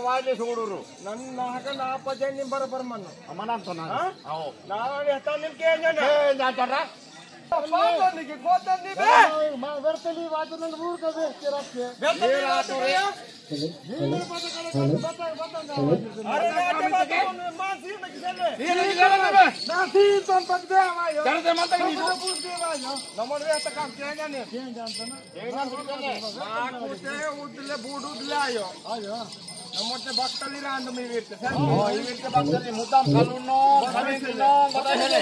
वाले छोड़ू ನನ್ನ ಬರಬರ್ ಮಣ್ಣು ಅಮ್ಮನ ಅಂತ ನಾವೇ ನಿಮ್ಗೆ नमस्ते भक्तली रांड में वीरते सर वीरते भक्तली मुद्दाम कलुनो समीनो बता हेले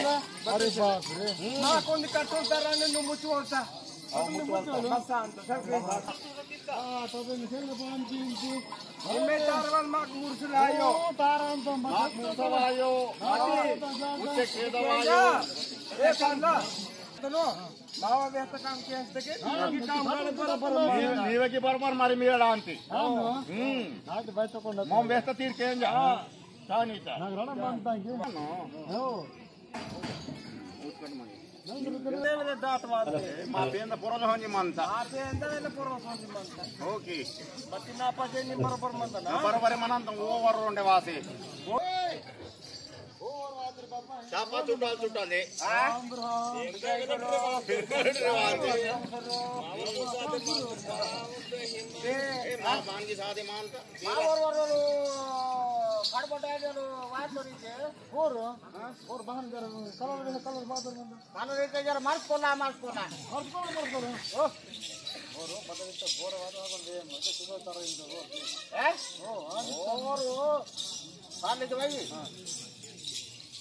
अरे बाप रे ना कोण कटोलता रांड नु मुचु होता बस अंत सर तो निकल पान जी मैं तारवाल माक मुरसलायो तारान तो माक मुरसलायो उच्चे केदवायो ए कांदा तनो बाबा व्यस्त काम के असते के काम करे बरोबर नीवे की बरोबर मारी मेळा अंती नाट बाय तಕೊಂಡು मोम व्यस्त तीर के जा सानीता नगरಣ ಬಂತಂಗೆ हो ಉತ್ಕಟ ಮಾಡಿ ನಂಗೆ ದಾತ ವಾದ ಮಾಪೆಂದ ಪೊರಲ ಹೊಂಜಿ ಮಂತ ಮಾಪೆಂದ ಎಲ್ಲ ಪೊರಲ ಹೊಂಜಿ ಮಂತ ಓಕೆ ಬತ್ತಿನ ಪಾಜೆ ನಿ ಬರೋबर ಮಂತನ ಬರೋबर ಮನಂತ ಓವರ್ ರೋಂಡೆ ವಾಸಿ Siapa cundal deh?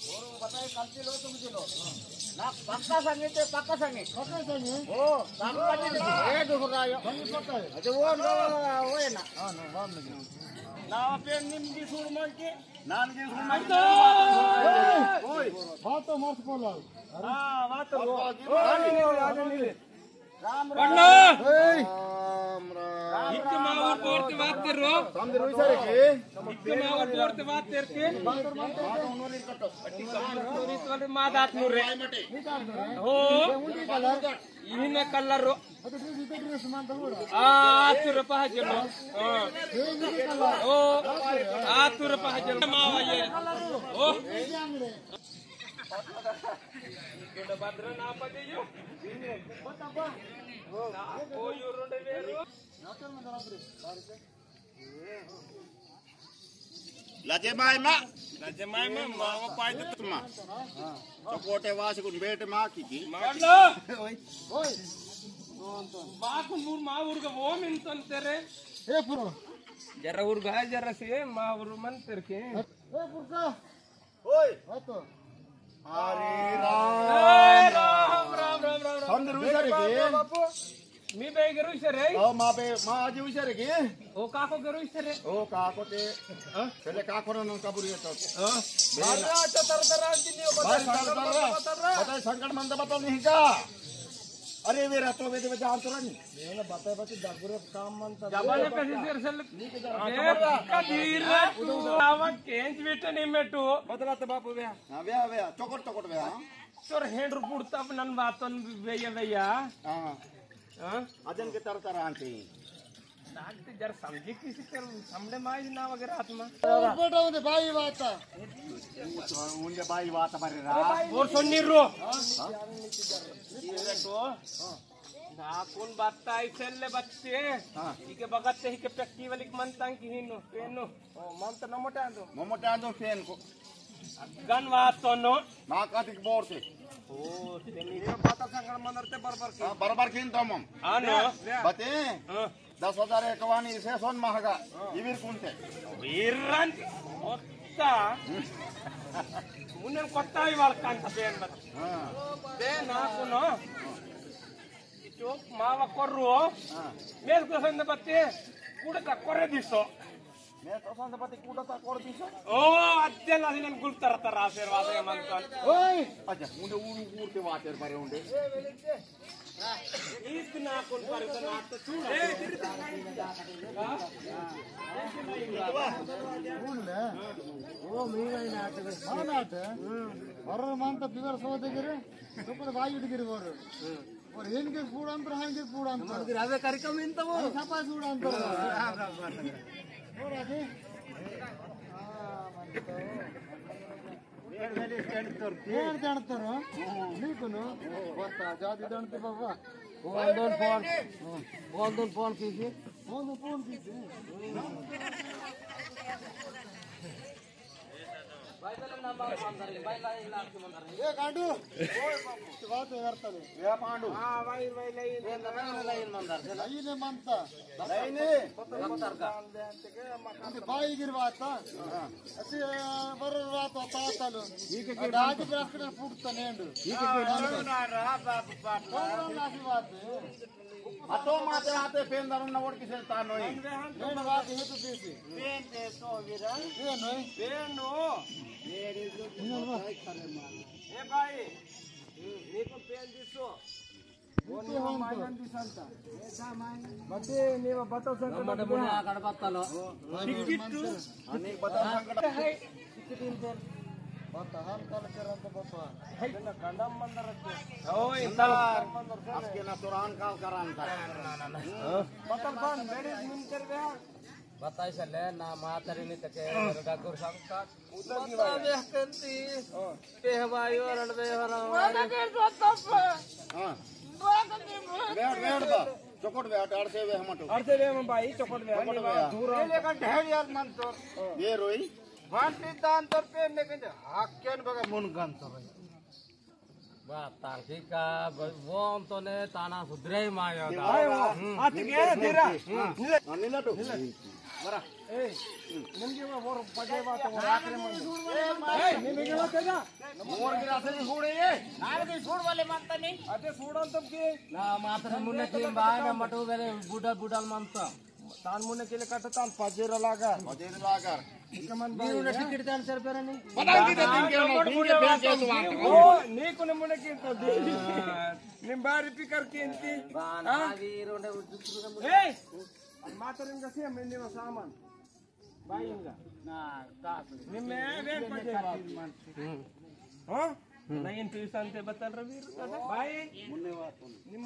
बताए कल्ती लो तुम किलो ना पक्का संगे ओ संगे ए दुखरायो पक्का है अच्छा वो है ना हां ना पे निम्दी सुरमन के नान के सुरमन ओए बात तो मत बोलो हां बात तो आगे राम राम इक्क मावर पोर्ते बात कर रो समझ रो सर के इक्क मावर पोर्ते बात करके ओनोली कटो अट्टी वाले मादात मुरे हो इने कलर रो आतुर पहजलो ओ आतुर पहजलो मावा ये ओ इकडे भद्र ना पगे यो बताबा ना ओ यो रोडे वेरो नाचल में रात्री लजे माय मावा पाय तुमा चकोटे वास कुन बेटे मा की माडलो ओय बाकु मूर मा उर्ग वो मिंतन तेरे ए पुरो जरा उर्ग जरा से मा उर मन तेरे के ए पुरका ओय हातो हरे राम राम संदर विचारे के बापू मी बेगरू विचारे ओ मा आजी विचारे के ओ काको गरू विचारे ओ काको ते पहले काको न कबुरी येतो बारा तर अंती बता संकट मंद बता नहीं का अरे वे रातो वे दे जानतो नहीं ये बता दगुरे काम मंत जमाने पे सिर सल कबीर तू आवा केंज विटनी मेटू बदलात बापू वे हां वे चोकट वे हां तोर हेंड्र पुडता नन बातन वेया हां हां अजन के तर आंटी नागते जर समझी किसी कर हमने माय ना वगैरह आत्मा बेटा उन्हें भाई बात उन्हें भाई बात मारे रा और सुनिरो तो ना कौन बात आई चलले बच्चे इके बगत से ही के पेक्की वाली मनता की हिनो पेनो ओ मंत न मोटा दो पेन को गन बात तो नो ना काटिक बोर से ओ तेनी बात संगण मनरते बरबर किन तो मम हां नो बते 10,000 एकवानी से सोन महगा इवीर कुंटे वीरन ओत्ता मुन्ने कोत्ता इवाल कांत पेन बत हां दे ना कुनो चोक मावा कोर्रो मेल को संद बत्ते कुडता कोरे दिसो मैं तो संद बत्ते कुडता कोर दिसो ओ अद्देला दिलन गुल्तर तर आशीर्वाद मंतन ओय अच्छा मुंडे ऊरते वाटर बारे उंडे इतना कोन परत नात चूड ए बोलले ओ मीराई नाट नाट और मंत बिगर सोदे गिरे सुपर बाई उडगिर वर ಹಿಂಗೆ ಕೂಡ ಅಂತಾರೆ ಹಂಗೆ ಕೂಡ ಅಂತ ಅವೇ ಕಾರ್ಯಕ್ರಮ ಇಂತವು ಸಪಾಸ್ ಕೂಡ ಅಂತಾರೆ ನೋಡಿ ಹೇಳ್ತಾಡ್ತಾರ ನೀಕುನು ಬರ್ತಾ ಜಾತಿ ದಣ್ತಿ ಬಾಬಾ ಒಂದು ಫೋನ್ ಕೀಸಿ ये कांडू बात करतले या पांडू हां भाई लाईन मंदार लाईन मानता लाईन बाई गिरवात असे बरोबर रात होता चालू दाजी ब्रास्टर फुटता नेंडू अतो मात्र आते पेन दारुण ओडकी सेल्ता नोई నేను వాకి హేతు తీసి पेन ते तो वीरा ಏನು पेनो ए भाई నీకు पेन दिसो ಮತ್ತೆ ನೀವು ಬತ್ತ ಸಂಕಟ ಗಣಪತ್ತಲು ಟಿಕೆಟ್ आणि बता संकट ಮತ್ತ ಹಾಲ್ ಕಾಲ ಕೆರಂತ ಬಪ್ಪ ಕಂಡಮ್ ಬಂದರತ್ತೆ ओय इंदार असके ना तुरान काल करान था ಬತ್ತಲ್ ಬಂದ್ ಬೇಡಿ ನಿಮ್ ಕರ್ವೆ बताइसले ना मातरिनी तके गागुर सांगता ಬೇಕಂತಿ ಪೇಹವಾಯೋ ರಡವೆ ಹೊರ हां बैठ बा चोकोट बैठ आड़ से वे हमटो ಅರ್ಧವೇ ಬಾಯಿ ಚೊಕೊಟ್ವೆ ದೂರ ಹೇಳಿ ಯಾರು ಮಂತೋ ये रोई ಮಾಡ್ತಿದ್ದ ಅಂತರ್ಪೆ ಮೇಕಂತ ಹಾಕ್ಯನ್ ಬಗ ಮುನ್ಗಂತ bata kika won tone tana sudrei mayo da ಆತಿಗೆ ತೀರ अनिला तो ಬರ ಏಯ್ ನಿಮಗೆ ಅವರು ಪಜೆ ಬಾತ ಅವರು ಆಕರೆ ಮಾಡಿ ನಿಮಗೆ ಗೊತ್ತದ मोर गिरा से छोड़े ये ನಾಳೆ ಸೂಡ್ ವಾಲೆ ಮಾಡ್ತಾನೆ ಅದೇ ಸೂಡ್ ಅಂತಕ್ಕೆ na matare munne ki ba na matu bere budal manta ತಾನ್ ಮುನ್ನೆ ಕೇಳಿ ಕಟ್ಟತಾನ್ ಪಜೆರಲಾಗ मजेर लागर biru na ticket dan serperani पता की दिन के बैंक के तो ಓ ನೀಕು ನಮ್ಮನೆ ಕಿಂತದಿ ನಿಮ್ ಬಾರಿ picker ಕಿಂತಿ bana biru na udutru ಏಯ್ ಮಾತರಿಂಗ ಸೇಮ್ ನಿಮ್ಮ ಸಾಮಾನ್ ಬಾಯಿಂಗ na ka ನಿಮ್ಮ ಏನ್ ಪಜೆ ಹಾ ನೈನ್ ಪೀಸ್ ಅಂತ ಬತ್ತಲ್ರ ವೀರು ಬಾಯಿ ನಿಮ್ಮ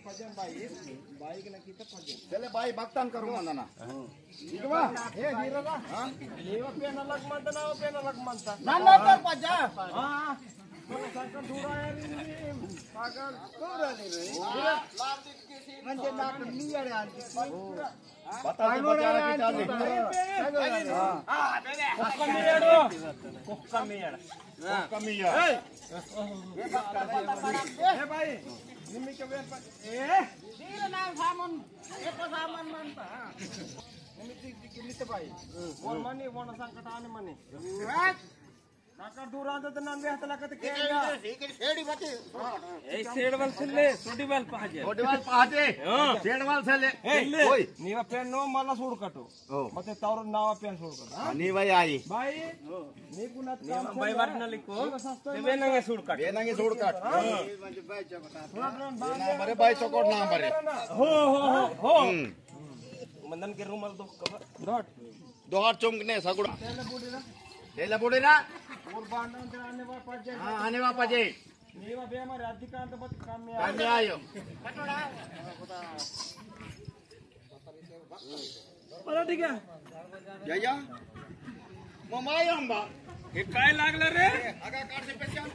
ಪಜೆ ಬಾಯಿಗೆ ನಕ್ಕಿತ ಪಜೆ चले भाई भक्तन करू मंदना ಇಲ್ವಾ ಏ ನೀರಲ್ಲ ನೀವ ಪೇನಲಕ್ ಮಂತ ನಾವು ಪೇನಲಕ್ ಮಂತ ನನ್ನ ಪಜ್ಜ ಹಾ ಸಂಕಟ ದೂರ ಪಾಗಲ್ ದೂರ ನೀರು म्हणजे नाक नियाडे आणते बता के बचा की चाले कमिया ए भाई निम्मिके वेन ए తీర నా సామాన్ ఎక్కువ సామాన్ అంతా निम्मिके लित भाई और मनी वोन संकट आने मनी काका दूर आंदा त नन बेहत लगत केगा సేడి బట్టి ए सेडवल छले सोडीवल पाजे ओडवाल पाजे सेडवाल से ले ओय ನೀವ ಪೆನ್ ಮಲ್ಲ ಸೂಡ್ ಕಟ್ಟು ಮತ್ತೆ ತವರು ನಾವ ಪೆನ್ ಸೂಡ್ ಕಟ್ಟು नी भाई आई भाई నీకు నా బై వర్నలికో దేవేనంగే సూడ్ కట్టు ये नंगे छोड़ काट मरे भाई चोकोट ना मरे हो मंदन के रूमल दो कवर डॉट दोहार चुमकने सगुड़ा तेला बुडीरा और बांड अंतर आने वा पजे हां आने वापस जे ನೀವ ಬೇಮಾರಿ ಅಧಿಕಾಂತ ಬತ್ ಕಮ್ಮಿ कमी आयो बरं ठीक आहे जया ममाय अंबा हे काय लागलं रे आगा काट से पहचान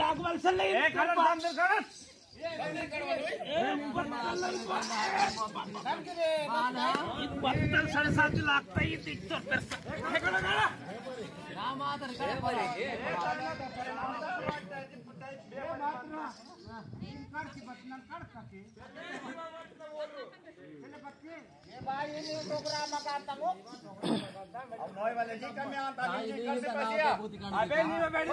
लागवाल सल्ले हे खरं बांधर खरं बत्तर 7.5 लागता येते हे कळलं का na matare kada pare अब नोय वाले जी कमी आता ai जी ni कर से tana पसिया buti अबे ನೀವೇ ಬೇಡಿ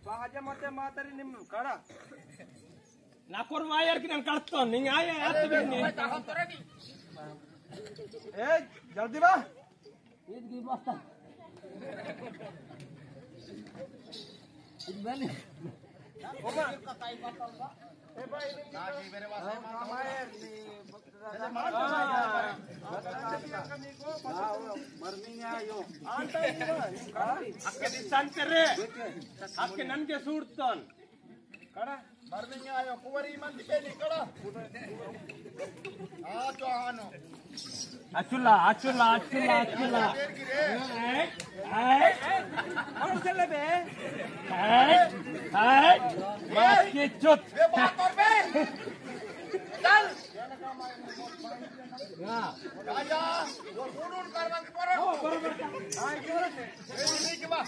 ಬಾಜೆ ಮತ್ತೆ ಮಾತಾರಿ ನಿಮ್ ಕಡ ನಾಕೋರ್ ವಾಯರ್ ಕಿನ ಕಳ್ತೋ ನಿಂಗ ಆಯ ಹತ್ತಬೇಕು ನೀ ಏ ಜಲ್ದಿ ಬಾ id gi basta id bani ಹೋಗ ए भाई ना जी मेरे वास्ते मायर नी चले मार ಅಕ್ಕೆ ಸಂತರೆ ಅಕ್ಕೆ ನನ್ಗೆ ಸೂಡ್ತಾನ್ ಕಡ ಮರ್ನಿಂಗ್ ಆಯೋ ಕುವರಿ ಮಂದಿ ಬೇಲಿ ಕಡ ಆ ಚೋಹಾನು ಅಚ್ಚುಲ್ಲ ಅವಸಲ್ಲ ಬೇ ಮಾಸ್ಕೆ ಚುತ್ ಬೇ ಬಾತ್ ಕರ್ ಬೇ ಚಲ್ ರಾಜಾ वो सुन करवा के पर ಬರೋબર ಹಾಯ್ ಕೇಳತೆ ठीक बा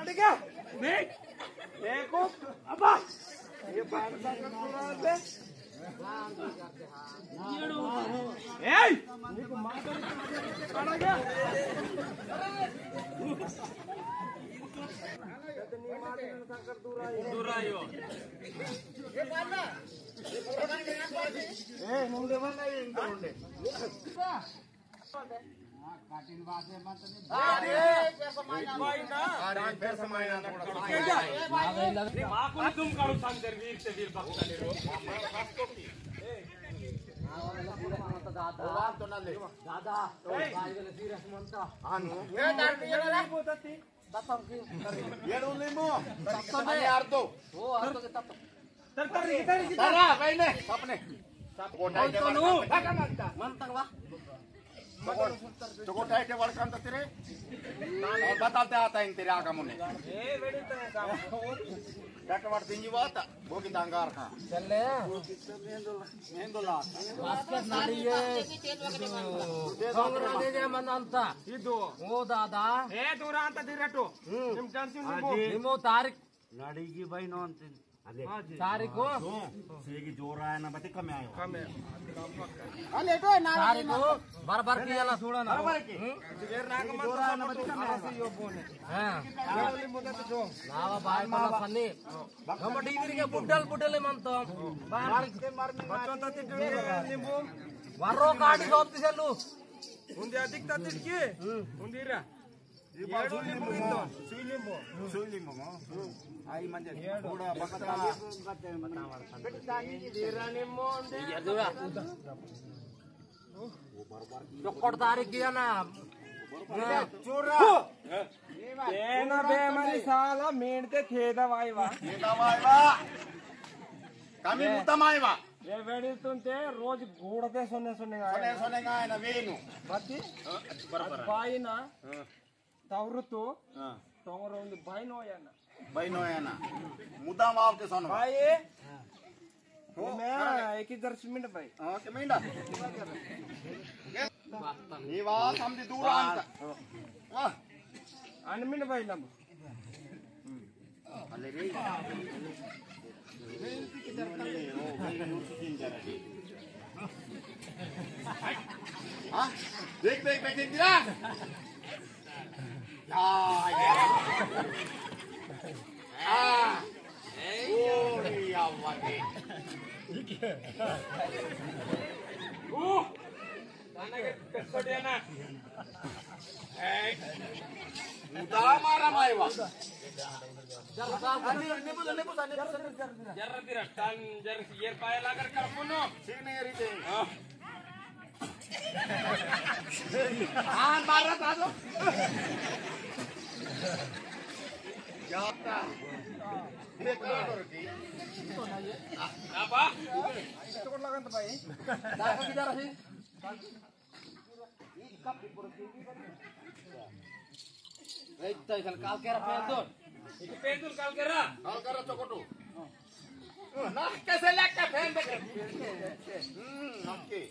ठीक है देख देखो अब्बा ये बाहर से करते ए నీకు మాట్లాడి కడగా నీ మాటలను సంకర్ దూరాయో ఏ ముందే వల్ల ఇంత ఉండే काटिन बासे मत अरे पैसा मायना थोड़ा माको तुम काढू सांगते वीर से वीर बघताले रो दादा सीरियस म्हणता येडू लिंबू तपने अर्धो हो अर्थ घेतात तारा बहिने सपने कोटाय के म्हणता वा तो कोटाय के वड़कन तेरे और बताते आता है तेरे आगा मुने ए वेडिता काम टटवाट दिंजी बात भोगी दांगार का चले मेंदुला बास्केट नाडीये संग्रहालय म्हणता ಇದು ओ दादा ಏ ದೂರ ಅಂತ ದಿರಟು ನಿಮ್ ಟೆನ್ಷನ್ निमो तारीख नाडीगी बहिनो अंतिन तारीख हो सेगी जोर आया ना बते कम आयो ಕಮ್ಮಿ अले तो ना तारीख हो बराबर कियाला सोडा ना बरोबर की ಬೇರೆ ನಾಗ जोर आया ना बते कम आयो यो ಬೋನೆ हा ಯಾವಲಿ ಮುದತ ಜೋ नावा बाय मला सन्नी हम डिग्री के बुड्डल म्हणतो ಬಚ್ಚಂತ ತಿಟ್ಟು ನಿಂಬು वरो काढी ಹೋಗ್ತಿಸಲು ಮುಂದೆ ಅದಿಕ್ತ ತಿಟ್ಕಿ ಮುಂದಿರ ಏಳು ನಿಂಬು ಇತ್ತು सुलिंबो आई म्हणजे थोडा बकता ನೀರ ನಿಂಬು ಒಂದೇ चोक्कड तारीख किया ना चोरा ಏನ ಬೇ ಮರಿ ಸಾಲ ಮೇಣ್ತೆ ಥೇದವಾಯ್ವಾ ये दवाईवा कमी मुतमाईवा ఏ వెడితుంటే రోజు గూడతే సొన్నే सोने सोने का है ना वेनु ಬತ್ತಿ बरोबर ಬಾಯಿನ ತವರುತು ತವರ ಒಂದು ಬಾಯಿ ನೋಯನ್ನ बहिनो आहे ना मुद्दाम आवते सोन ಬಾಯಿ ಒಮ್ಮೆ ಏಕಿದರ್ಶ ಮಿಂಡ ಬಾಯಿ ओके मिंडा ನೀವಾ ಸಮದಿ ದೂರ ಅಂತ ವಾ ಅನ್ನ ಮಿಂಡ ಬಾಯಿ ನಮ್ಮ ಅಲ್ಲೇ ರೀ हाँ देख देख देख दिला मारा मायवा ತಗೊಳ್ಲಾಗಂತ ಬಾಯಿ काल केरा पेंदूर काल केरा काल करा चोकोटू ना कैसे लग के फेंक दे नक्की